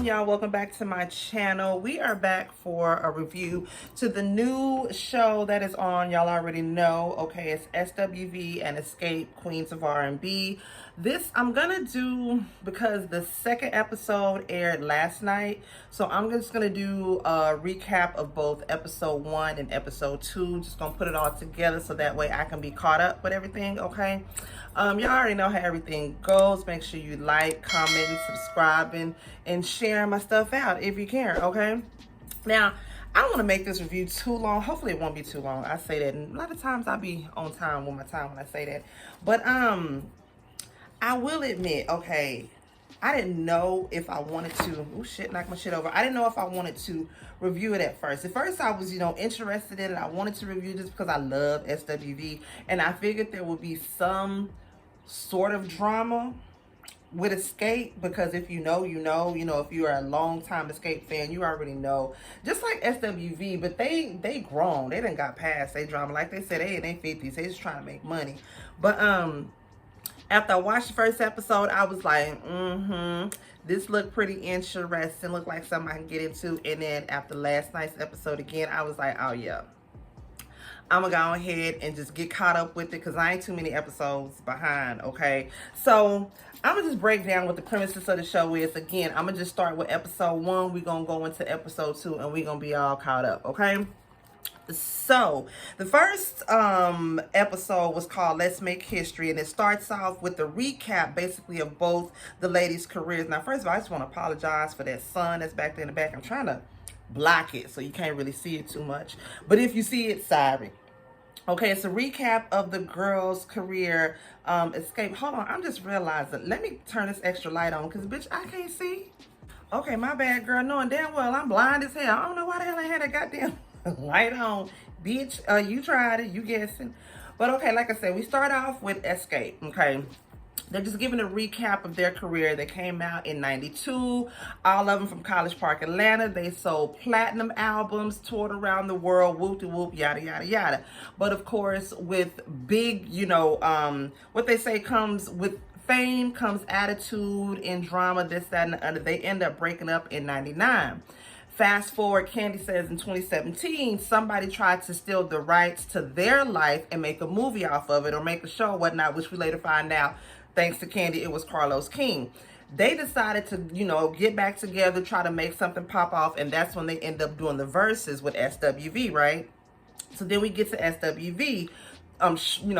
Y'all, welcome back to my channel. We are back for a review to the new show that is on. Y'all already know. Okay, it's SWV and Xscape, Queens of R&B. This I'm gonna do because the second episode aired last night, so I'm just gonna do a recap of both episode 1 and episode 2. Just gonna put it all together so that way I can be caught up with everything. Okay, y'all already know how everything goes. Make sure you like, comment, subscribing, and share my stuff out if you care. Okay, now I don't want to make this review too long. Hopefully it won't be too long. I say that, and a lot of times I'll be on time with my time when I say that, but I will admit, okay, I didn't know if I wanted to, oh shit, knock my shit over. I didn't know if I wanted to review it at first. At first I was, interested in it. I wanted to review this because I love SWV, and I figured there would be some sort of drama with Xscape, because if you know, if you are a long time Xscape fan, you already know. Just like SWV, but they grown. They done got past they drama. Like they said, they in their 50s. They just trying to make money. But after I watched the first episode, I was like, this looked pretty interesting. Looked like something I can get into. And then after last night's episode again, I was like, oh yeah, I'm gonna go ahead and just get caught up with it because I ain't too many episodes behind. Okay, so I'm gonna just break down what the premises of the show is. Again, I'm gonna just start with episode 1. We're gonna go into episode 2 and we're gonna be all caught up. Okay, so the first episode was called Let's Make History, and it starts off with the recap basically of both the ladies' careers. Now, first of all, I just want to apologize for that sun that's back there in the back. I'm trying to block it so you can't really see it too much, but if you see it, sorry. Okay, it's a recap of the girls' career. Xscape. Hold on, I'm just realizing, let me turn this extra light on because bitch, I can't see. Okay, my bad, girl, knowing damn well I'm blind as hell. I don't know why the hell I had that goddamn light on, bitch. You tried it, you guessing. But okay, like I said, we start off with Xscape. Okay, they're just giving a recap of their career. They came out in '92, all of them from College Park, Atlanta. They sold platinum albums, toured around the world, whoop-de-whoop, yada, yada, yada. But of course, with big, what they say comes with fame comes attitude and drama, this, that, and the other. They end up breaking up in '99. Fast forward, Candy says in 2017, somebody tried to steal the rights to their life and make a movie off of it or make a show or whatnot, which we later find out, thanks to Candy, it was Carlos King. They decided to, get back together, try to make something pop off, and that's when they end up doing the verses with SWV, right? So then we get to SWV,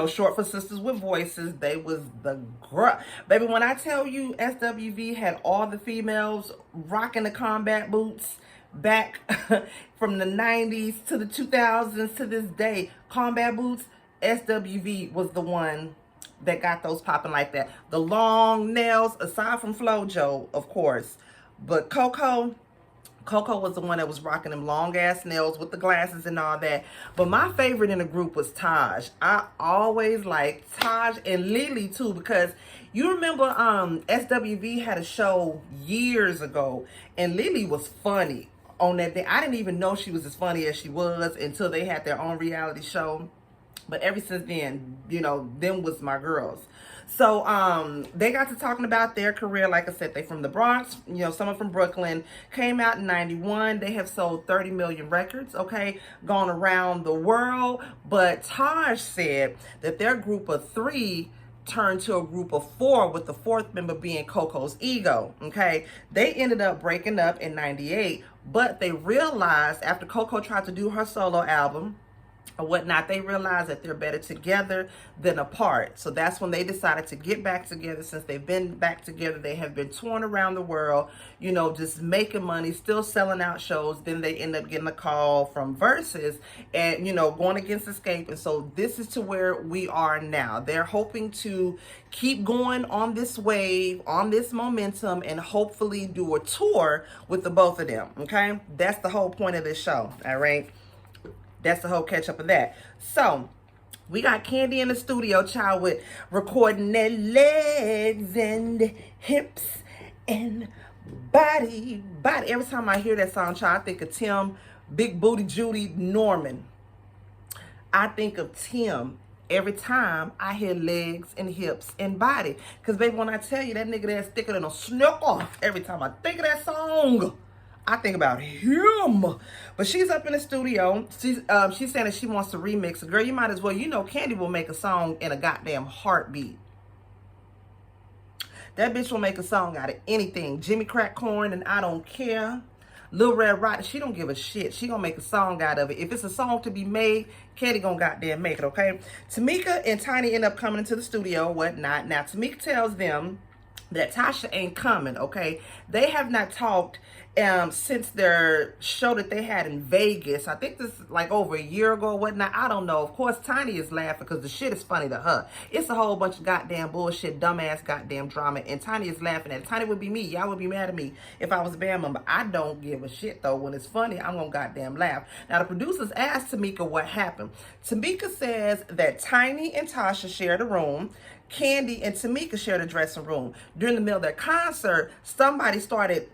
short for Sisters with Voices. They was the baby, when I tell you SWV had all the females rocking the combat boots back from the 90s to the 2000s to this day, combat boots, SWV was the one that got those popping like that. The long nails, aside from Flojo, of course, but Coco was the one that was rocking them long ass nails with the glasses and all that. But my favorite in the group was Taj. I always liked Taj and Lily too, because you remember SWV had a show years ago and Lily was funny on that day. I didn't even know she was as funny as she was until they had their own reality show. But ever since then, them was my girls. So they got to talking about their career. Like I said, they from the Bronx, someone from Brooklyn, came out in '91. They have sold 30 million records, okay, gone around the world. But Taj said that their group of 3 turned to a group of 4, with the 4th member being Coco's ego. Okay, they ended up breaking up in '98, but they realized after Coco tried to do her solo album or whatnot, they realized that they're better together than apart. So that's when they decided to get back together. Since they've been back together, they have been touring around the world, just making money, still selling out shows. Then they end up getting a call from Versus and, going against Xscape. And so this is to where we are now. They're hoping to keep going on this wave, on this momentum, and hopefully do a tour with the both of them. Okay, that's the whole point of this show. All right, that's the whole catch up of that. So we got Candy in the studio, child, with recording their legs and hips and body. Every time I hear that song, child, I think of Tim, Big Booty Judy Norman. I think of Tim every time I hear legs and hips and body. Because, baby, when I tell you that nigga that's thicker than a snook off, every time I think of that song, I think about him. But she's up in the studio. She's saying that she wants to remix. Girl, you might as well. You know Candy will make a song in a goddamn heartbeat. That bitch will make a song out of anything. Jimmy Crack Corn and I Don't Care. Lil Red Rotten, she don't give a shit. She gonna make a song out of it. If it's a song to be made, Candy gonna goddamn make it, okay? Tamika and Tiny end up coming into the studio, whatnot. Now, Tamika tells them that Tasha ain't coming, okay? They have not talked since their show that they had in Vegas. I think this is like over a year ago or whatnot. I don't know. Of course, Tiny is laughing because the shit is funny to her. It's a whole bunch of goddamn bullshit, dumbass goddamn drama, and Tiny is laughing at it. Tiny would be me. Y'all would be mad at me if I was a band member. I don't give a shit, though. When it's funny, I'm gonna goddamn laugh. Now, the producers asked Tamika what happened. Tamika says that Tiny and Tasha shared a room. Candy and Tamika shared a dressing room. During the middle of their concert, somebody started,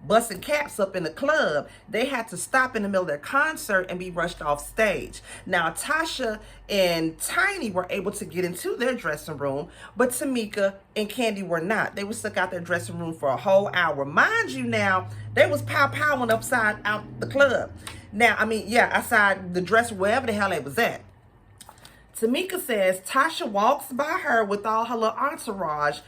busting caps up in the club. They had to stop in the middle of their concert and be rushed off stage. Now, Tasha and Tiny were able to get into their dressing room, but Tamika and Candy were not. They were stuck out their dressing room for a whole hour. Mind you now, they was pow-powing upside out the club. Now, outside the dressing, wherever the hell they was at. Tamika says Tasha walks by her with all her little entourage,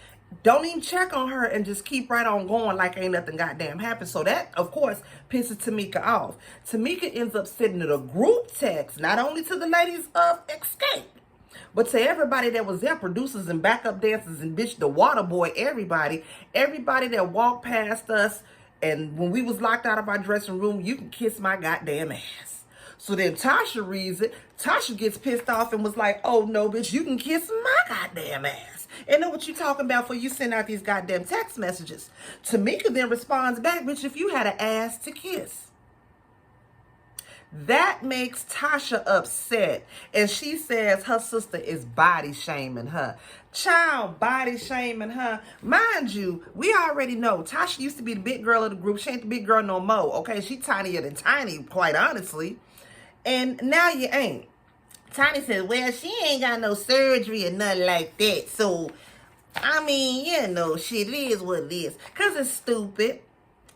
don't even check on her, and just keep right on going like ain't nothing goddamn happened. So that, of course, pisses Tamika off. Tamika ends up sending a group text, not only to the ladies of Xscape, but to everybody that was there, producers and backup dancers and bitch, the water boy, everybody that walked past us, and when we was locked out of our dressing room, you can kiss my goddamn ass. So then Tasha reads it. Tasha gets pissed off and was like, oh, no, bitch, you can kiss my goddamn ass. And know what you talking about for you send out these goddamn text messages. Tamika then responds back, bitch, if you had an ass to kiss. That makes Tasha upset. And she says her sister is body shaming her. Child, body shaming her. Mind you, we already know Tasha used to be the big girl of the group. She ain't the big girl no more. Okay, she tinier than Tiny, quite honestly. And now you ain't. Tiny says, well, she ain't got no surgery or nothing like that. So, shit, it is what it is. Because it's stupid.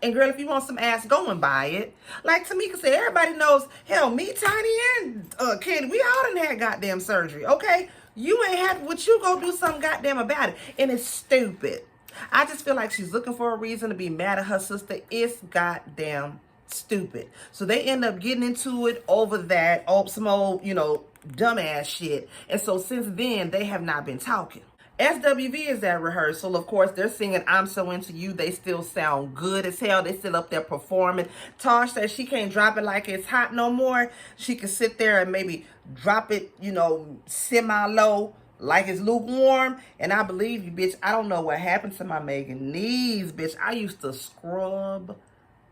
And girl, if you want some ass, go and buy it. Like Tamika said, everybody knows, hell, me, Tiny, and Candy, we all done had goddamn surgery, okay? You ain't happy with you, go do something goddamn about it. And it's stupid. I just feel like she's looking for a reason to be mad at her sister. It's goddamn stupid. So they end up getting into it over that, some old, dumbass shit. And so since then, they have not been talking. SWV is at rehearsal. Of course, they're singing I'm So Into You. They still sound good as hell. They still up there performing. Tosh says she can't drop it like it's hot no more. She can sit there and maybe drop it, semi-low like it's lukewarm. And I believe you, bitch. I don't know what happened to my Megan knees, bitch. I used to scrub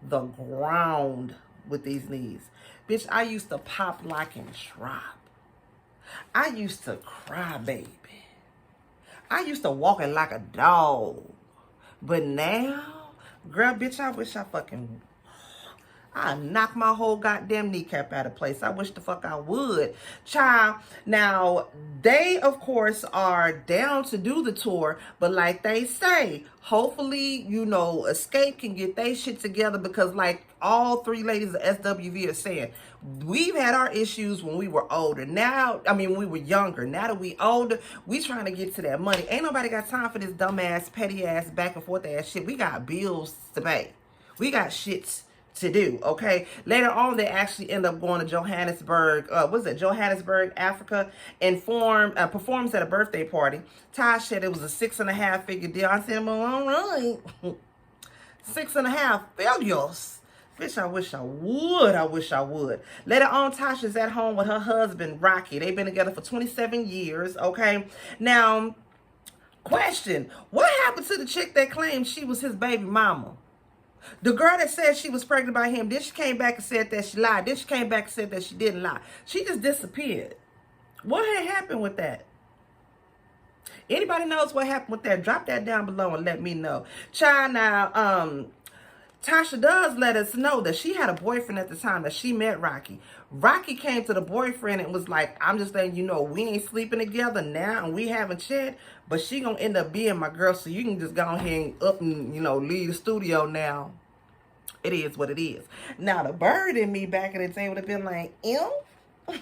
the ground with these knees. Bitch, I used to pop, lock, and drop. I used to cry, baby. I used to walk it like a dog. But now, girl, bitch, I wish I knock my whole goddamn kneecap out of place. I wish the fuck I would. Child, now, they, of course, are down to do the tour. But like they say, hopefully, Xscape can get their shit together. Because like all three ladies of SWV are saying, we've had our issues when we were older. Now, when we were younger. Now that we older, we trying to get to that money. Ain't nobody got time for this dumbass, petty ass, back and forth ass shit. We got bills to pay. We got shits to do, okay? Later on, they actually end up going to Johannesburg, Johannesburg, Africa, and performs at a birthday party. Ty said it was a 6.5 figure deal. I said, well, all right. 6.5 figures. Bitch, I wish I would. Later on, Tasha's at home with her husband, Rocky. They've been together for 27 years, okay? Now, question, what happened to the chick that claimed she was his baby mama? The girl that said she was pregnant by him, then she came back and said that she lied. Then she came back and said that she didn't lie. She just disappeared. What had happened with that? Anybody knows what happened with that? Drop that down below and let me know. Child, now, Tasha does let us know that she had a boyfriend at the time that she met Rocky. Rocky came to the boyfriend and was like, I'm just letting you know, we ain't sleeping together now and we haven't chat, but she gonna end up being my girl, so you can just go ahead and up and, you know, leave the studio now. It is what it is. Now, the bird in me back in the day would have been like, ew. Okay,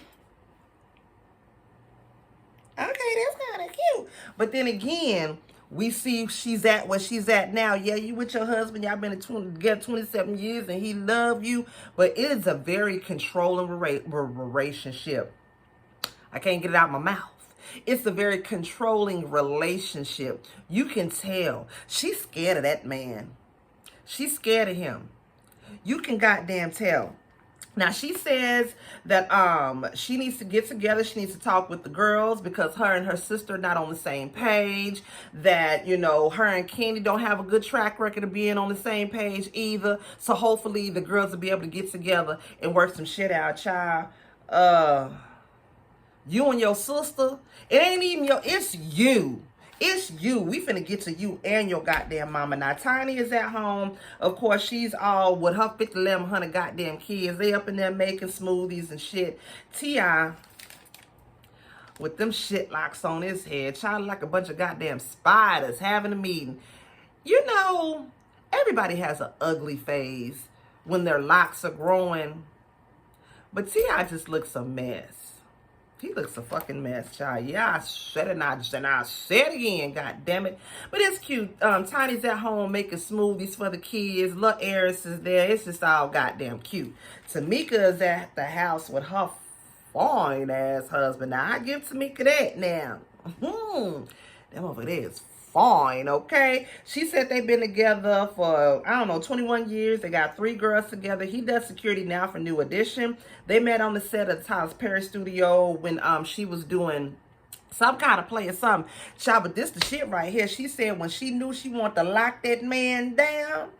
that's kind of cute. But then again, we see she's at where she's at now. Yeah, you with your husband, y'all been together 27 years and he love you. But it is a very controlling relationship. I can't get it out of my mouth. It's a very controlling relationship. You can tell. She's scared of that man. She's scared of him. You can goddamn tell. Now, she says that she needs to get together. She needs to talk with the girls because her and her sister are not on the same page. That, you know, her and Candy don't have a good track record of being on the same page either. So hopefully the girls will be able to get together and work some shit out, child. You and your sister, it ain't even it's you. It's you. We finna get to you and your goddamn mama. Now, Tiny is at home. Of course, she's all with her 1,100 goddamn kids. They up in there making smoothies and shit. T.I. with them shit locks on his head, trying like a bunch of goddamn spiders having a meeting. You know, everybody has an ugly phase when their locks are growing. But T.I. just looks a mess. He looks a fucking mess, child. Yeah, I said it and I said it again, god damn it. But it's cute. Tiny's at home making smoothies for the kids. Little Eris is there. It's just all goddamn cute. Tamika is at the house with her fine ass husband. Now, I give Tamika that now. That motherfucker there is fine, okay? She said they've been together for, I don't know, 21 years. They got 3 girls together. He does security now for New Edition. They met on the set of the Tyler Perry studio when she was doing some kind of play or something. Child, but this the shit right here. She said when she knew she wanted to lock that man down,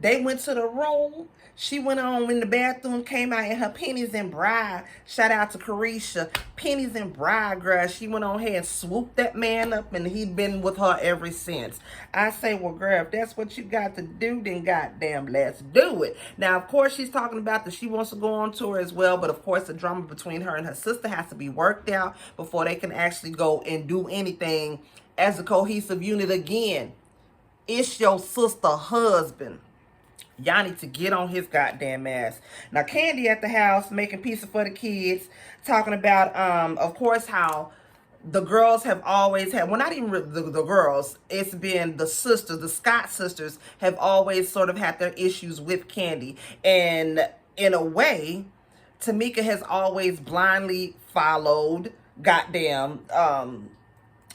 they went to the room. She went on in the bathroom, came out in her pennies and bra. Shout out to Carisha. Pennies and bra, girl. She went on ahead and swooped that man up, and he'd been with her ever since. I say, well, girl, if that's what you got to do, then goddamn, let's do it. Now, of course, she's talking about that she wants to go on tour as well, but of course, the drama between her and her sister has to be worked out before they can actually go and do anything as a cohesive unit again. It's your sister husband. Y'all need to get on his goddamn ass. Now, Candy at the house making pizza for the kids, talking about, of course, how the girls have always had, well, not even the girls, it's been the sisters, the Scott sisters have always sort of had their issues with Candy. And in a way, Tamika has always blindly followed goddamn,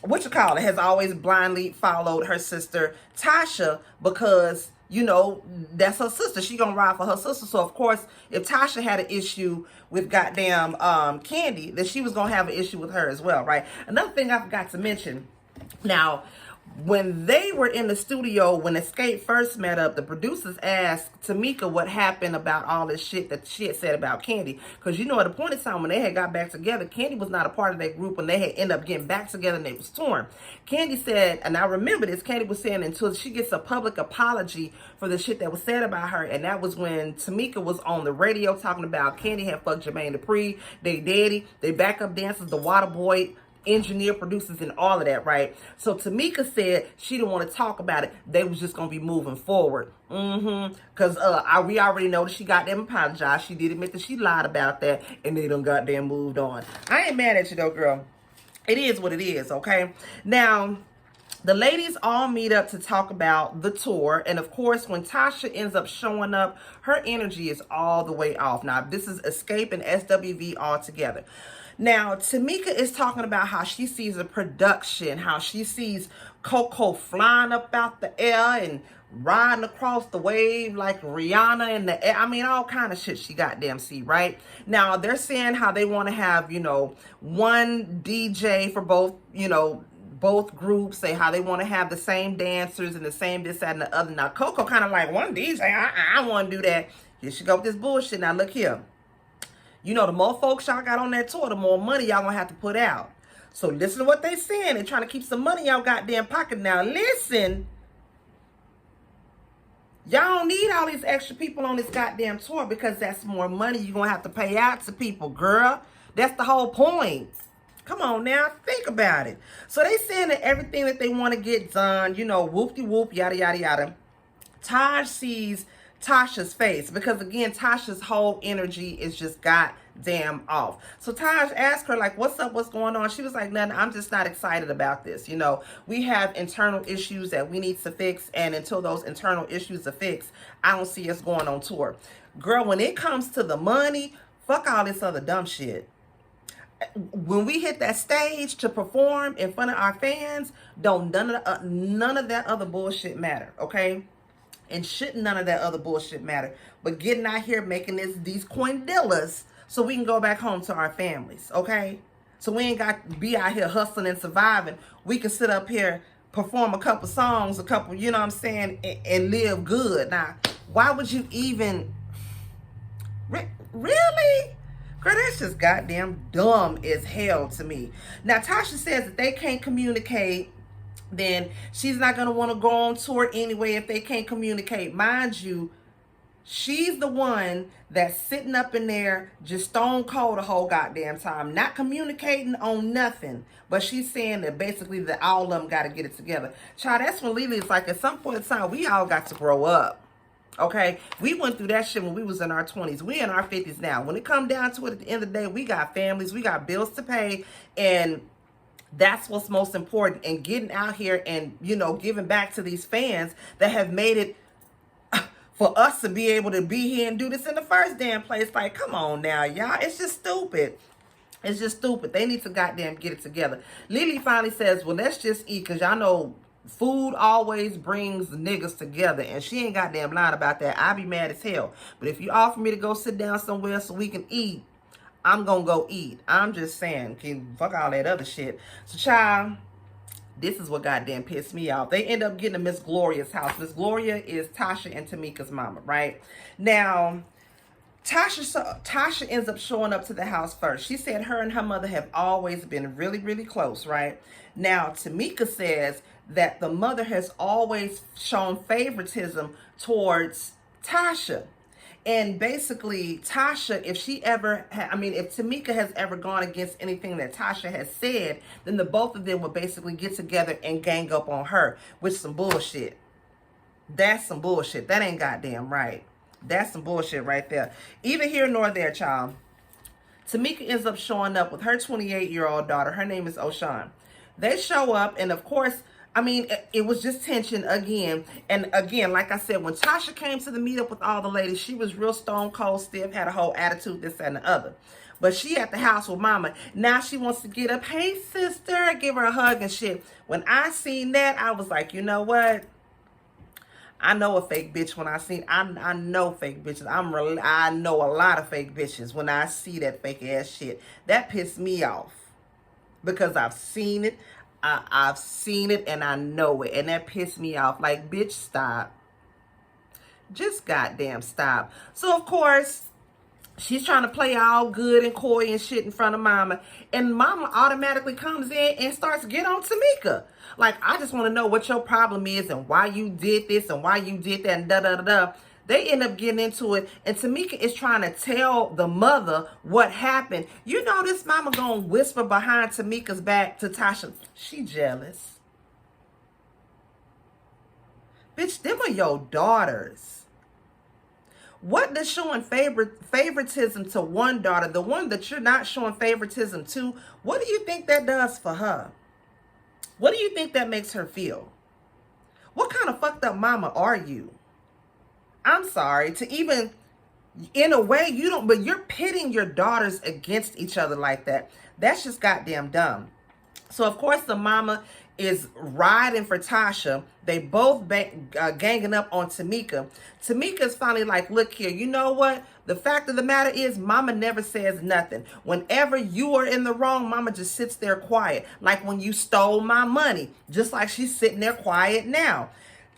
has always blindly followed her sister Tasha because, you know, that's her sister. She gonna ride for her sister. So, of course, if Tasha had an issue with goddamn Candy, then she was gonna have an issue with her as well, right? Another thing I forgot to mention. Now, when they were in the studio, when Xscape first met up, the producers asked Tamika what happened about all this shit that she had said about Candy. Because, you know, at a point in time when they had got back together, Candy was not a part of that group when they had ended up getting back together and they was torn. Candy said, and I remember this, Candy was saying until she gets a public apology for the shit that was said about her. And that was when Tamika was on the radio talking about Candy had fucked Jermaine Dupri, they daddy, they backup dancers, the water boy, engineer, producers, and all of that, right? So Tamika said she didn't want to talk about it. They was just going to be moving forward. Because we already know that she goddamn apologized. She did admit that she lied about that, and they done goddamn moved on. I ain't mad at you, though, girl. It is what it is, okay? Now, the ladies all meet up to talk about the tour. And, of course, when Tasha ends up showing up, her energy is all the way off. Now, this is Xscape and SWV all together. Now, Tamika is talking about how she sees a production, how she sees Coco flying up out the air and riding across the wave like Rihanna in the air. I mean, all kind of shit she goddamn see, right? Now, they're saying how they want to have, you know, one DJ for both, you know, both groups, say how they want to have the same dancers and the same this, that, and the other. Now, Coco kind of like, one DJ, I want to do that. Here she go with this bullshit. Now, look here. You know, the more folks y'all got on that tour, the more money y'all gonna have to put out. So listen to what they saying. They're trying to keep some money in y'all goddamn pocket. Now listen. Y'all don't need all these extra people on this goddamn tour because that's more money you're going to have to pay out to people, girl. That's the whole point. Come on now, think about it. So they saying that everything that they want to get done, you know, whoop-de-whoop, yada, yada, yada. Taj sees Tasha's face because, again, Tasha's whole energy is just goddamn off. So Taj asked her, like, what's up, what's going on? She was like, nothing, I'm just not excited about this. You know, we have internal issues that we need to fix, and until those internal issues are fixed, I don't see us going on tour. Girl, when it comes to the money, fuck all this other dumb shit. When we hit that stage to perform in front of our fans, don't none of that other bullshit matter, okay? And shouldn't none of that other bullshit matter. But getting out here making these coindillas so we can go back home to our families, okay? So we ain't got to be out here hustling and surviving. We can sit up here, perform a couple songs, a couple, you know what I'm saying, and live good. Now, why would you even... Really? Girl, that's just goddamn dumb as hell to me. Now, Tasha says that they can't communicate, then she's not going to want to go on tour anyway if they can't communicate. Mind you, she's the one that's sitting up in there just stone cold the whole goddamn time, not communicating on nothing. But she's saying that basically that all of them got to get it together. Child, that's when Lele's like, at some point in time, we all got to grow up. Okay, we went through that shit when we was in our 20s. We in our 50s now. When it come down to it, at the end of the day, we got families, we got bills to pay, and that's what's most important. And getting out here and, you know, giving back to these fans that have made it for us to be able to be here and do this in the first damn place. Like, come on now, y'all. It's just stupid. It's just stupid. They need to goddamn get it together. Lele finally says, well, let's just eat, because y'all know food always brings niggas together, and she ain't goddamn lying about that. I be mad as hell. But if you offer me to go sit down somewhere so we can eat, I'm gonna go eat. I'm just saying, fuck all that other shit. So, child, this is what goddamn pissed me off. They end up getting to Miss Gloria's house. Miss Gloria is Tasha and Tamika's mama, right? Now, Tasha ends up showing up to the house first. She said her and her mother have always been really, really close, right? Now, Tamika says that the mother has always shown favoritism towards Tasha. And basically, Tasha, if Tamika has ever gone against anything that Tasha has said, then the both of them would basically get together and gang up on her with some bullshit. That's some bullshit. That ain't goddamn right. That's some bullshit right there. Either here nor there, child. Tamika ends up showing up with her 28-year-old daughter. Her name is O'Shawn. They show up, and of course, I mean, it was just tension again. And again, like I said, when Tasha came to the meetup with all the ladies, she was real stone cold stiff, had a whole attitude, this and the other. But she at the house with mama. Now she wants to get up. Hey, sister, give her a hug and shit. When I seen that, I was like, you know what? I know a fake bitch when I know fake bitches. I know a lot of fake bitches when I see that fake ass shit. That pissed me off because I've seen it. I've seen it and I know it, and that pissed me off. Like, bitch, stop. Just goddamn stop. So of course, she's trying to play all good and coy and shit in front of mama, and mama automatically comes in and starts to get on Tamika. Like, I just want to know what your problem is and why you did this and why you did that and da-da-da-da. They end up getting into it, and Tamika is trying to tell the mother what happened. You know this mama gonna whisper behind Tamika's back to Tasha. She jealous. Bitch, them are your daughters. What does showing favoritism to one daughter, the one that you're not showing favoritism to, what do you think that does for her? What do you think that makes her feel? What kind of fucked up mama are you? I'm sorry to even, in a way, you don't, but you're pitting your daughters against each other like that. That's just goddamn dumb. So, of course, the mama is riding for Tasha. They both ganging up on Tamika. Tamika's finally like, look here, you know what? The fact of the matter is, mama never says nothing. Whenever you are in the wrong, mama just sits there quiet. Like when you stole my money, just like she's sitting there quiet now.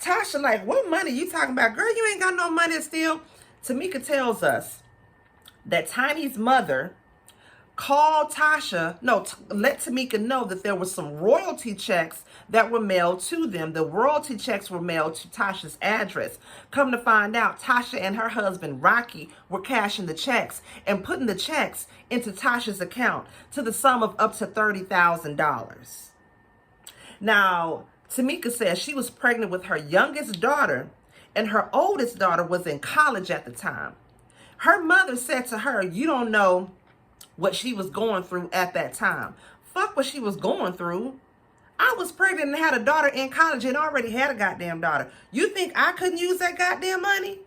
Tasha like, what money you talking about? Girl, you ain't got no money to steal. Tamika tells us that Tiny's mother called Tasha, no, let Tamika know that there were some royalty checks that were mailed to them. The royalty checks were mailed to Tasha's address. Come to find out, Tasha and her husband, Rocky, were cashing the checks and putting the checks into Tasha's account to the sum of up to $30,000. Now, Tamika says she was pregnant with her youngest daughter, and her oldest daughter was in college at the time. Her mother said to her, you don't know what she was going through at that time. Fuck what she was going through. I was pregnant and had a daughter in college and already had a goddamn daughter. You think I couldn't use that goddamn money?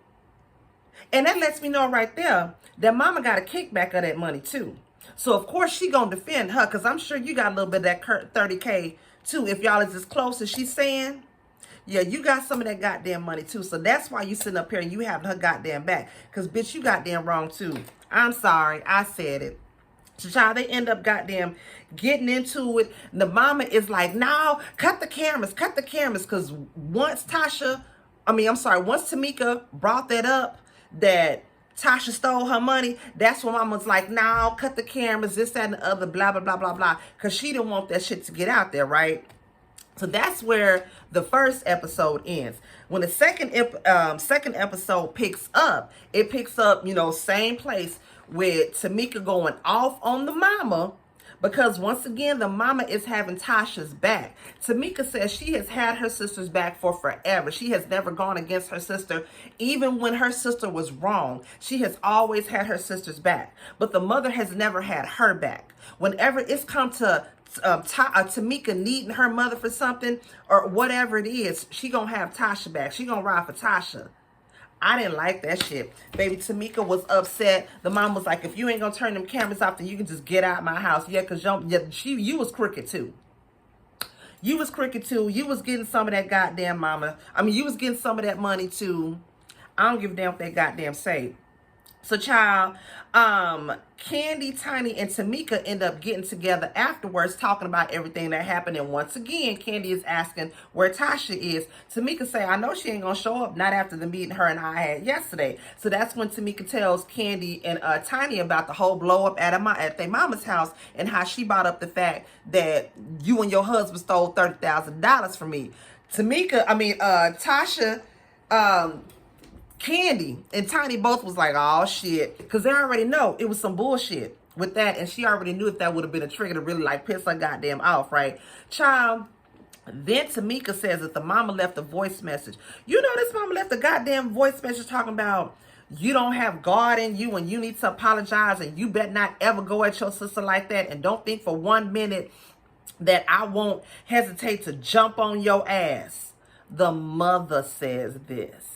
And that lets me know right there that mama got a kickback of that money too. So of course she gonna defend her, because I'm sure you got a little bit of that 30K too. If y'all is as close as she's saying, yeah, you got some of that goddamn money too. So that's why you sitting up here and you having her goddamn back. Because bitch, you goddamn wrong too. I'm sorry, I said it. So child, they end up goddamn getting into it. The mama is like, no, cut the cameras. Because once Tamika brought that up, that Tasha stole her money, that's when mama's like, no, cut the cameras, this, that, and the other, blah, blah, blah, blah, blah. Because she didn't want that shit to get out there, right? So that's where the first episode ends. When the second episode picks up, it picks up, same place, with Tamika going off on the mama, because once again, the mama is having Tasha's back. Tamika says she has had her sister's back for forever. She has never gone against her sister, even when her sister was wrong. She has always had her sister's back, but the mother has never had her back. Whenever it's come to Tamika needing her mother for something or whatever it is, she gonna have Tasha back. She gonna ride for Tasha. I didn't like that shit. Baby, Tamika was upset. The mom was like, if you ain't gonna turn them cameras off, then you can just get out of my house. Yeah, because you was crooked too. You was crooked too. You was getting some of that goddamn mama. You was getting some of that money too. I don't give a damn what they goddamn say. So, child, Candy, Tiny, and Tamika end up getting together afterwards, talking about everything that happened. And once again, Candy is asking where Tasha is. Tamika say, I know she ain't gonna show up, not after the meeting her and I had yesterday. So that's when Tamika tells Candy and Tiny about the whole blow up at their mama's house, and how she brought up the fact that you and your husband stole $30,000 from me. Tasha, Candy and Tiny both was like, oh shit, because they already know it was some bullshit with that, and she already knew if that would have been a trigger to really like piss her goddamn off, right? Child, then Tamika says that the mama left a voice message. This mama left a goddamn voice message talking about you don't have God in you and you need to apologize, and you better not ever go at your sister like that, and don't think for 1 minute that I won't hesitate to jump on your ass. The mother says this.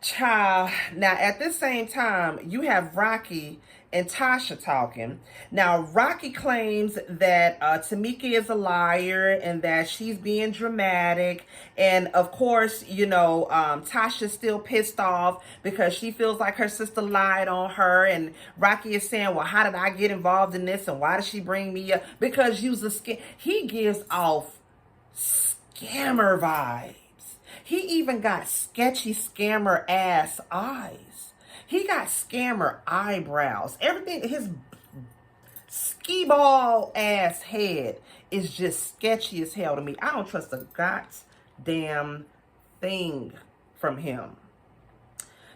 Child, now at the same time, you have Rocky and Tasha talking. Now, Rocky claims that Tamika is a liar and that she's being dramatic. And of course, Tasha's still pissed off because she feels like her sister lied on her. And Rocky is saying, well, how did I get involved in this? And why did she bring me up? Because you was a scam. He gives off scammer vibes. He even got sketchy scammer ass eyes. He got scammer eyebrows. Everything, his ski ball ass head is just sketchy as hell to me. I don't trust a goddamn thing from him.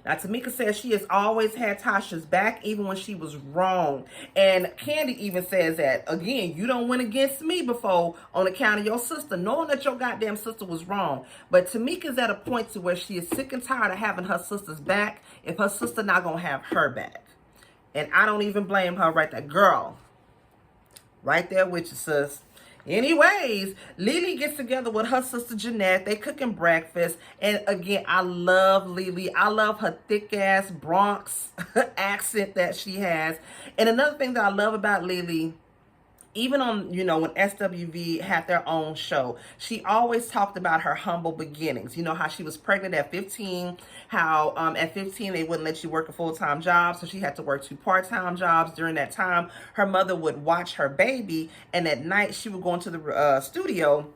Now, Tamika says she has always had Tasha's back, even when she was wrong. And Candy even says that, again, you don't win against me before on account of your sister, knowing that your goddamn sister was wrong. But Tamika's at a point to where she is sick and tired of having her sister's back if her sister not going to have her back. And I don't even blame her right there. Girl, right there with you, sis. Anyways, Lily gets together with her sister Jeanette. They cooking breakfast. And again, I love Lily. I love her thick ass Bronx accent that she has. And another thing that I love about Lily, even on, when SWV had their own show, she always talked about her humble beginnings. How she was pregnant at 15, how at 15 they wouldn't let you work a full-time job, so she had to work 2 part-time jobs. During that time, her mother would watch her baby, and at night she would go into the studio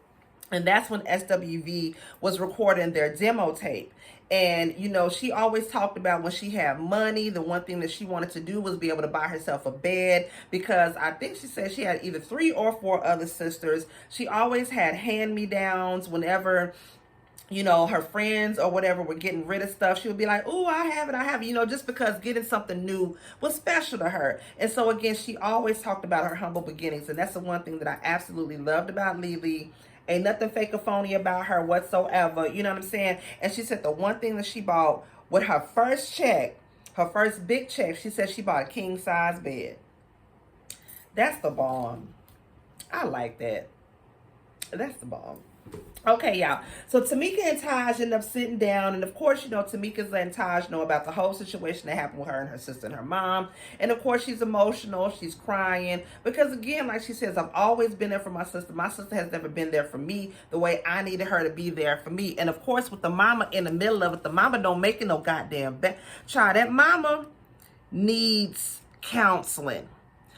And that's when SWV was recording their demo tape. And, you know, she always talked about when she had money, the one thing that she wanted to do was be able to buy herself a bed, because I think she said she had either 3 or 4 other sisters. She always had hand-me-downs whenever, you know, her friends or whatever were getting rid of stuff. She would be like, "Oh, I have it, you know, just because getting something new was special to her. And so again, she always talked about her humble beginnings. And that's the one thing that I absolutely loved about Lily. Ain't nothing fake or phony about her whatsoever. You know what I'm saying? And she said the one thing that she bought with her first check, her first big check, she said she bought a king size bed. That's the bomb. I like that. That's the bomb. Okay, y'all. So Tamika and Taj end up sitting down, and of course, you know, Tamika's letting Taj know about the whole situation that happened with her and her sister and her mom. And of course, she's emotional. She's crying because, again, like she says, I've always been there for my sister. My sister has never been there for me the way I needed her to be there for me. And of course, with the mama in the middle of it, the mama don't make it no goddamn child. That mama needs counseling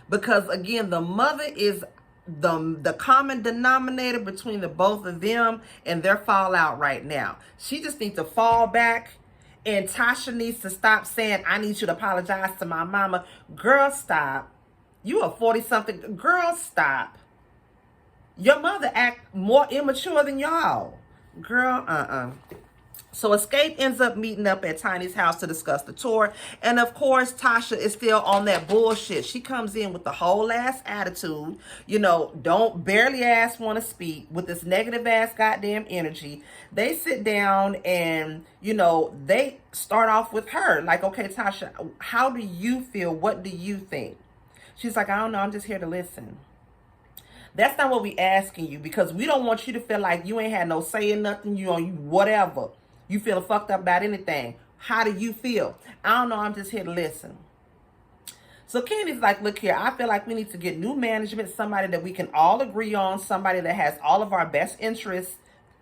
because, again, the mother is the common denominator between the both of them and their fallout right now. She just needs to fall back, and Tasha needs to stop saying, I need you to apologize to my mama. Girl, stop. You are 40-something. Girl, stop. Your mother act more immature than y'all. Girl, So Xscape ends up meeting up at Tiny's house to discuss the tour. And of course, Tasha is still on that bullshit. She comes in with the whole ass attitude. You know, don't barely ass want to speak with this negative ass goddamn energy. They sit down and, you know, they start off with her. Like, okay, Tasha, how do you feel? What do you think? She's like, I don't know. I'm just here to listen. That's not what we asking you, because we don't want you to feel like you ain't had no say in nothing. You whatever. You feeling fucked up about anything. How do you feel? I don't know. I'm just here to listen. So Candy's like, look here. I feel like we need to get new management, somebody that we can all agree on, somebody that has all of our best interests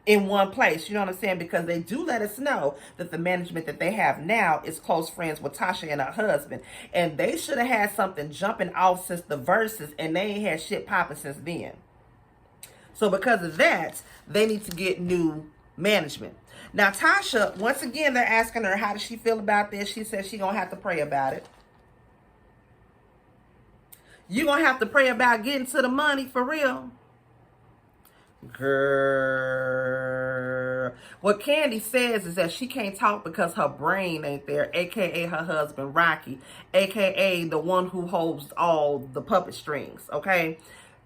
in one place. You know what I'm saying? Because they do let us know that the management that they have now is close friends with Tasha and her husband. And they should have had something jumping off since the verses, and they ain't had shit popping since then. So because of that, they need to get new management. Now, Tasha, once again, they're asking her, how does she feel about this? She says she's going to have to pray about it. You're going to have to pray about getting to the money for real. Girl. What Candy says is that she can't talk because her brain ain't there, a.k.a. her husband, Rocky, a.k.a. the one who holds all the puppet strings, okay?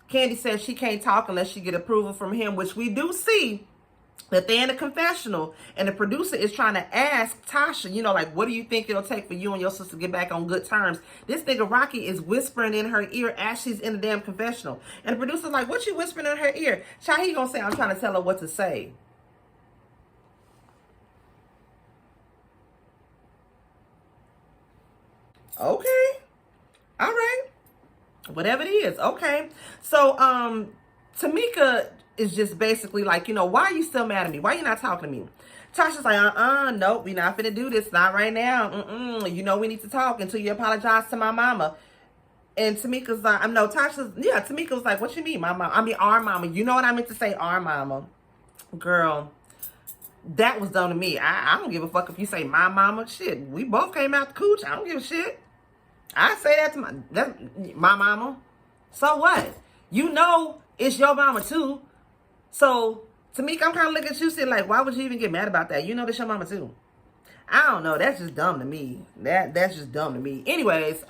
Candy says she can't talk unless she get approval from him, which we do see that they're in a confessional, and the producer is trying to ask Tasha, you know, like, what do you think it'll take for you and your sister to get back on good terms? This nigga Rocky is whispering in her ear as she's in the damn confessional. And the producer's like, what you whispering in her ear? Child, he gonna say, I'm trying to tell her what to say. Okay. All right. Whatever it is. Okay. So, Tamika is just basically like, you know, why are you still mad at me? Why are you not talking to me? Tasha's like, nope, we're not finna do this. Not right now. You know, we need to talk until you apologize to my mama. And Tamika's like, Tamika was like, what you mean, my mama? I mean, our mama. You know what I meant to say, our mama. Girl, that was done to me. I don't give a fuck if you say my mama. Shit, we both came out the cooch. I don't give a shit. I say that to my mama. So what? You know it's your mama too. So, Tamika, I'm kind of looking at you saying, like, why would you even get mad about that? You know that's your mama too. I don't know. That's just dumb to me. That's just dumb to me. Anyways,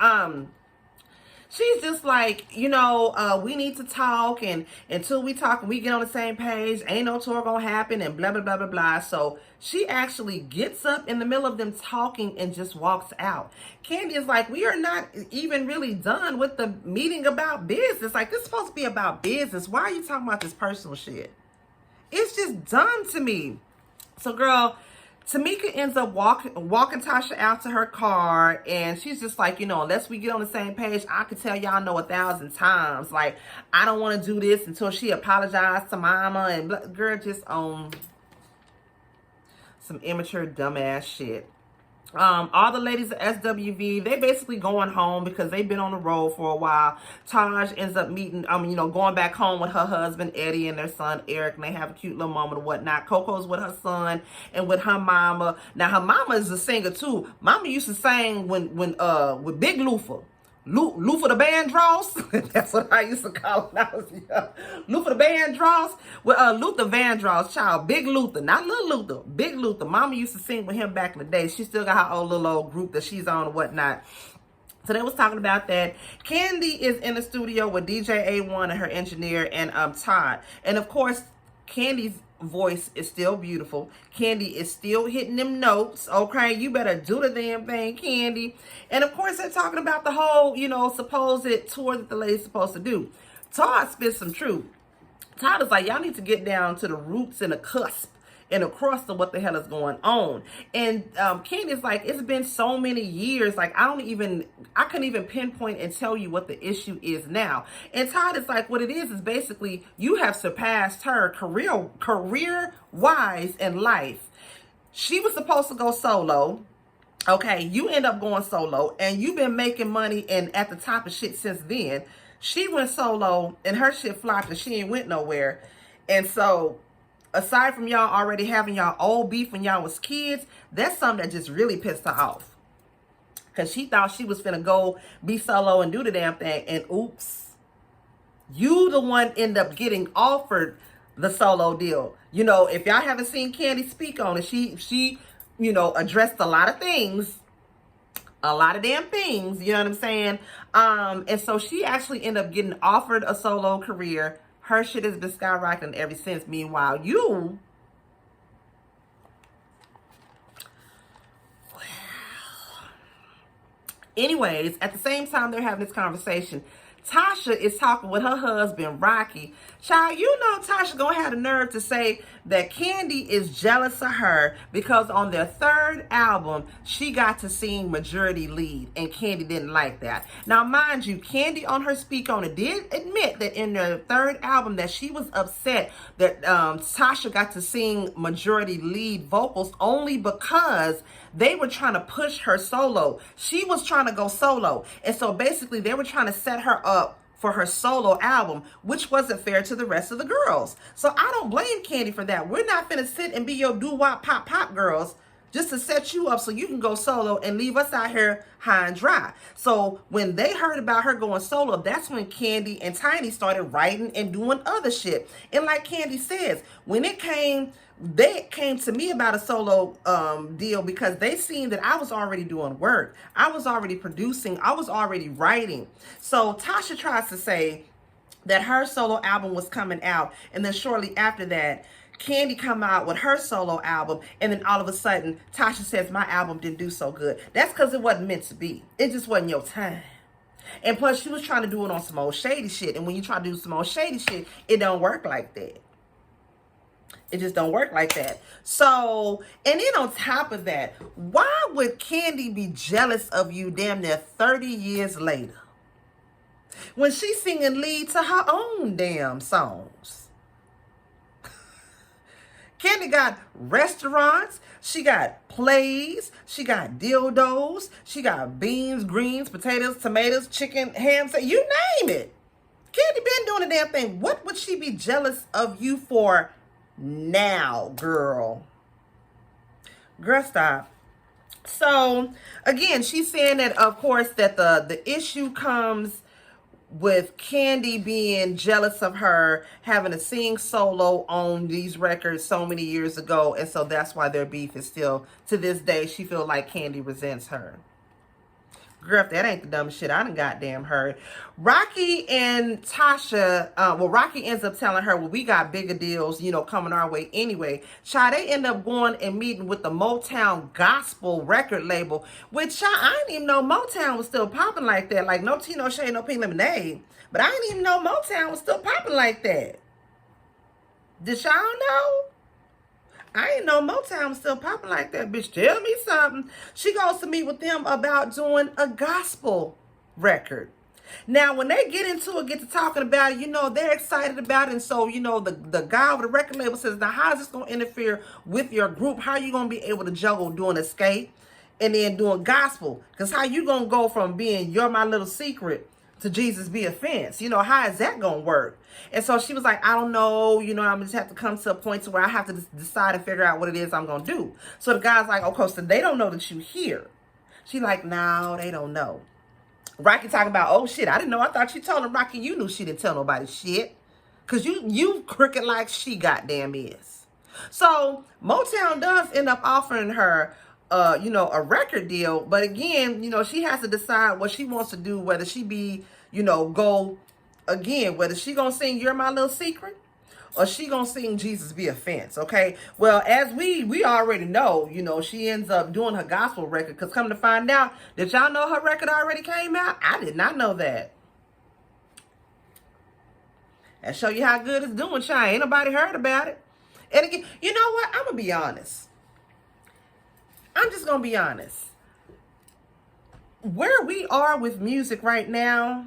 she's just like, you know, we need to talk, and until we talk and we get on the same page, ain't no tour gonna happen, and blah, blah, blah, blah, blah. So she actually gets up in the middle of them talking and just walks out. Candy is like, we are not even really done with the meeting about business. Like, this is supposed to be about business. Why are you talking about this personal shit? It's just dumb to me. So, girl, Tamika ends up walking Tasha out to her car, and she's just like, you know, unless we get on the same page, I could tell y'all no 1,000 times. Like, I don't want to do this until she apologized to mama, and girl, just on some immature, dumbass shit. All the ladies at SWV, they basically going home because they've been on the road for a while. Taj ends up meeting, going back home with her husband, Eddie, and their son, Eric, and they have a cute little moment or whatnot. Coco's with her son and with her mama. Now, her mama is a singer, too. Mama used to sing with Big Luther. Luther the Vandross. That's what I used to call him when I was young. Luther the Vandross. Well, Luther Vandross, child. Big Luther. Not little Luther. Big Luther. Mama used to sing with him back in the day. She still got her old group that she's on and whatnot. So they was talking about that. Candy is in the studio with DJ A1 and her engineer and Todd. And of course, Candy's voice is still beautiful. Candy is still hitting them notes. Okay, you better do the damn thing, Candy. And of course, they're talking about the whole, supposed tour that the lady's supposed to do. Todd spit some truth. Todd is like, y'all need to get down to the roots and the cusp and the crust of what the hell is going on. And Candy's like, it's been so many years, like I couldn't even pinpoint and tell you what the issue is now. And Todd is like, what it is basically you have surpassed her career-wise in life. She was supposed to go solo. Okay, you end up going solo, and you've been making money and at the top of shit since then. She went solo, and her shit flopped, and she ain't went nowhere. And so, aside from y'all already having y'all old beef when y'all was kids, that's something that just really pissed her off. Because she thought she was finna go be solo and do the damn thing, and oops. You the one end up getting offered the solo deal. If y'all haven't seen Candy speak on it, she addressed a lot of things, a lot of damn things, you know what I'm saying? And so she actually ended up getting offered a solo career. Her shit has been skyrocketing ever since. Meanwhile, anyways, at the same time they're having this conversation, Tasha is talking with her husband, Rocky. Child, Tasha gonna have the nerve to say that Candy is jealous of her because on their third album, she got to sing majority lead, and Candy didn't like that. Now, mind you, Candy on her Speak On It did admit that in their third album that she was upset that Tasha got to sing majority lead vocals only because they were trying to push her solo. She was trying to go solo. And so basically they were trying to set her up for her solo album, which wasn't fair to the rest of the girls. So I don't blame Candy for that. We're not finna sit and be your doo-wop pop girls just to set you up so you can go solo and leave us out here high and dry. So when they heard about her going solo, that's when Candy and Tiny started writing and doing other shit. And like Candy says, when they came to me about a solo deal because they seen that I was already doing work. I was already producing. I was already writing. So Tasha tries to say that her solo album was coming out, and then shortly after that, Candy come out with her solo album, and then all of a sudden, Tasha says my album didn't do so good. That's because it wasn't meant to be. It just wasn't your time. And plus, she was trying to do it on some old shady shit, and when you try to do some old shady shit, it don't work like that. It just don't work like that. So, and then on top of that, why would Candy be jealous of you damn near 30 years later when she's singing lead to her own damn songs? Candy got restaurants, she got plays, she got dildos, she got beans, greens, potatoes, tomatoes, chicken, ham, you name it. Candy been doing the damn thing. What would she be jealous of you for now, girl? Girl, stop. So, again, she's saying that, of course, that the issue comes with Candy being jealous of her having to sing solo on these records so many years ago, and so that's why their beef is still, to this day, she feel like Candy resents her. Girl, if that ain't the dumbest shit I done goddamn heard. Rocky and Tasha, Rocky ends up telling her, well, we got bigger deals, coming our way anyway. Child, they end up going and meeting with the Motown Gospel record label, which I didn't even know Motown was still popping like that. Like, no tea, no shade, no pink lemonade. But I didn't even know Motown was still popping like that. Did y'all know? I didn't know Motown was still popping like that. Bitch, tell me something. She goes to meet with them about doing a gospel record. Now, when they get into it, get to talking about it, they're excited about it. And so, the guy with the record label says, now, how is this going to interfere with your group? How are you going to be able to juggle doing Xscape and then doing gospel. Because how you going to go from being You're My Little Secret to Jesus Be Offense? You know, how is that going to work? And so she was like, I don't know. You know, I'm just have to come to a point to where I have to decide and figure out what it is I'm going to do. So the guy's like, okay, so they don't know that you here. She like, no, they don't know. Rocky talking about, oh shit, I didn't know. I thought you told him. Rocky, you knew she didn't tell nobody shit. Because you crooked like she goddamn is. So Motown does end up offering her, you know, a record deal. But again, you know, she has to decide what she wants to do, whether she be, you know, go again, whether she gonna sing You're My Little Secret or she gonna sing Jesus Be Offense, okay? Well, as we already know, you know, she ends up doing her gospel record, because come to find out, did y'all know her record already came out? I did not know that. And show you how good it's doing, child. Ain't nobody heard about it. And again, you know what? I'm gonna be honest. I'm just gonna be honest. Where we are with music right now,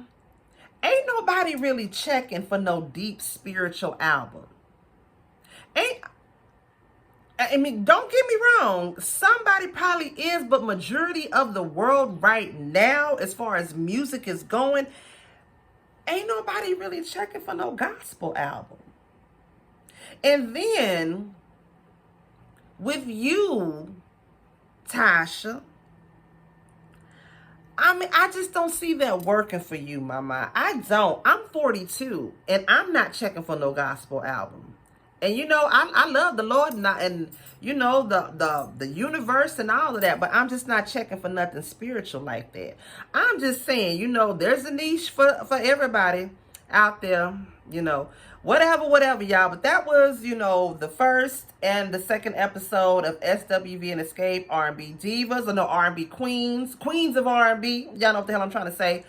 ain't nobody really checking for no deep spiritual album. I mean, don't get me wrong. Somebody probably is, but majority of the world right now, as far as music is going, ain't nobody really checking for no gospel album. And then, with you, Tasha, I mean, I just don't see that working for you, mama. I don't. I'm 42, and I'm not checking for no gospel album. And you know, I love the Lord and you know the universe and all of that, but I'm just not checking for nothing spiritual like that. I'm just saying, you know, there's a niche for everybody out there, you know, whatever, y'all. But that was, you know, the first and the second episode of SWV and Xscape R&B Divas, or no, R&B Queens of R&B. Y'all know what the hell I'm trying to say.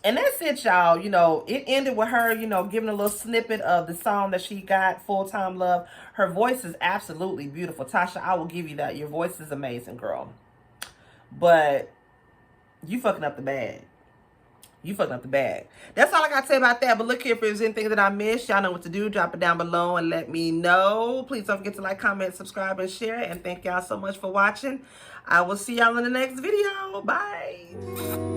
And that's it, y'all. You know, it ended with her, you know, giving a little snippet of the song that she got, Full-Time Love. Her voice is absolutely beautiful. Tasha, I will give you that. Your voice is amazing, girl. But you fucking up the bag. You fucking up the bag. That's all I got to say about that. But look here, if there's anything that I missed, y'all know what to do. Drop it down below and let me know. Please don't forget to like, comment, subscribe, and share. And thank y'all so much for watching. I will see y'all in the next video. Bye.